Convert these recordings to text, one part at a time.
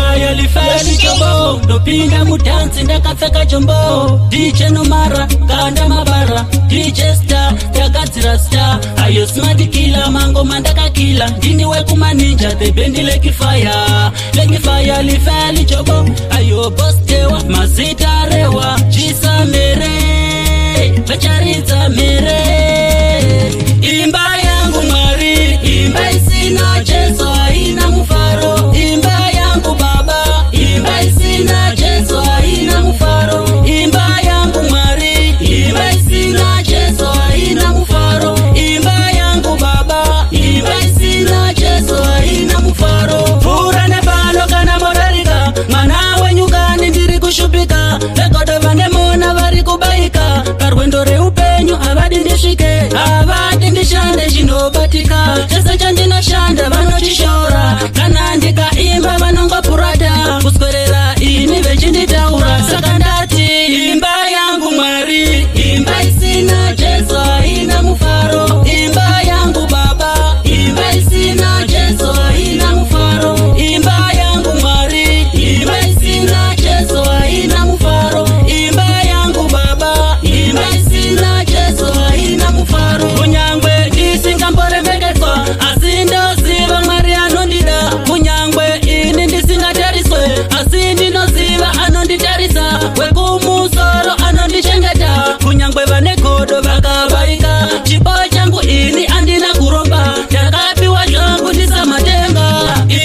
fire lifeli chombo ndopinda mutansi ndakapfeka chombo DJ Nomara kanda mabara DJ Star takadzira star ayo smart killer mango mandakakila ndini wekumaninja the band like fire lifeli chombo ayo boss tewa mazita rewa chisa mere vacharidza mere imba yangu Mwari imba isina Jesu haina mufaro imba yangu Baba imba isina Jesu haina mufaro imba yangu Mwari imba isina Jesu haina mufaro imba yangu Baba imba isina Jesu haina mufaro fura nebalo kana morarika mwana wenyugani ndiri kushupika vegodo vanemona vari kubaika parwendo reupenyu avadi ndisvike avadi ndishande chinobatika chese chandinoshanda vanochishora kana ndikaimba vanongopurata kuswerera ini vechinditaura saka ndati imba yangu Mwari imba isina Jesu haina mufaro imba yangu Baba imba isina Jesu haina mufaro imba yangu Mwari imba isina Jesu haina mufaro imba yangu Baba imba isina Jesu haina mufaro kunyangwe ndisingamboremekedzwa asi ndoziva Mwari anondida kunyangwe ini ndisingatariswe asi ndinoziva anonditarisa wekumusoro anondichengeta kunyangwe vane godo vakabaika chipo changu ini andina kuromba ndakapiwa zvangu ndisamatenga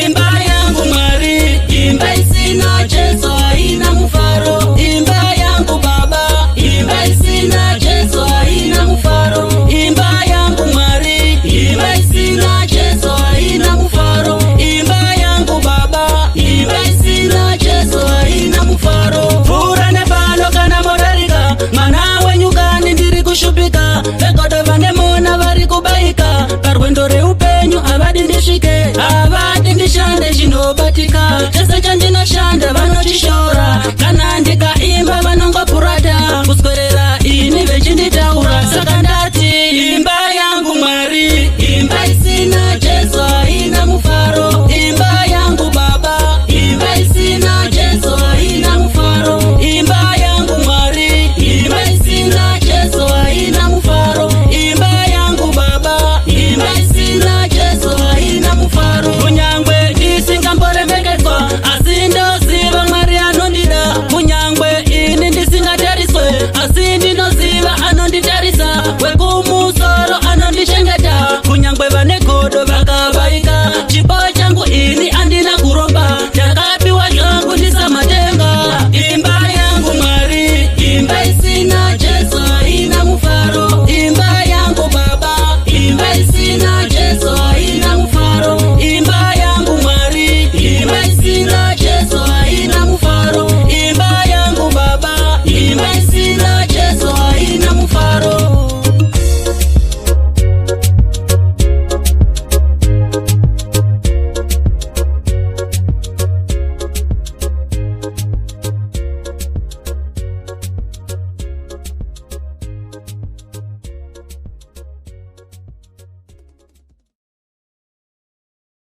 imba yangu Mwari imba isina Jesu haina mufaro imba yangu Baba imba isina Jesu haina mufaro imba yangu Mwari imba isina Jesu haina mufaro imba yangu Baba imba isina Jesu haina mufaro fura nebalo kana morarika mwana wenyugani ndiri kushupika vegodo vanemona vari kubaika parwendo reupenyu avadi ndisvike avadi ndishande chinobatika chese chandinoshanda vanochishora kana ndikaimba vanongopurata kuswerera ini vechinditaura saka ndati imba yangu Mwari imba isina Jesu haina mufaro imba yangu Baba imba isina Jesu haina mufaro imba yangu Mwari imba isina Jesu haina mufaro imba yangu Baba imba isina Jesu haina mufaro kunyangwe ndisingamboremekedzwa asi ndoziva Mwari anondida kunyangwe ini ndisingatariswe asi ndinoziva anonditarisa wekumusoro anondichengeta kunyangwe vane godo vakabaika chipo changu ini andina kuromba ndakapiwa zvangu ndisamatenga imba yangu Mwari imba isina Jesu haina mufaro imba yangu Baba imba isina Jesu haina mufaro imba yangu Mwari imba isina Jesu haina mufaro imba yangu Baba imba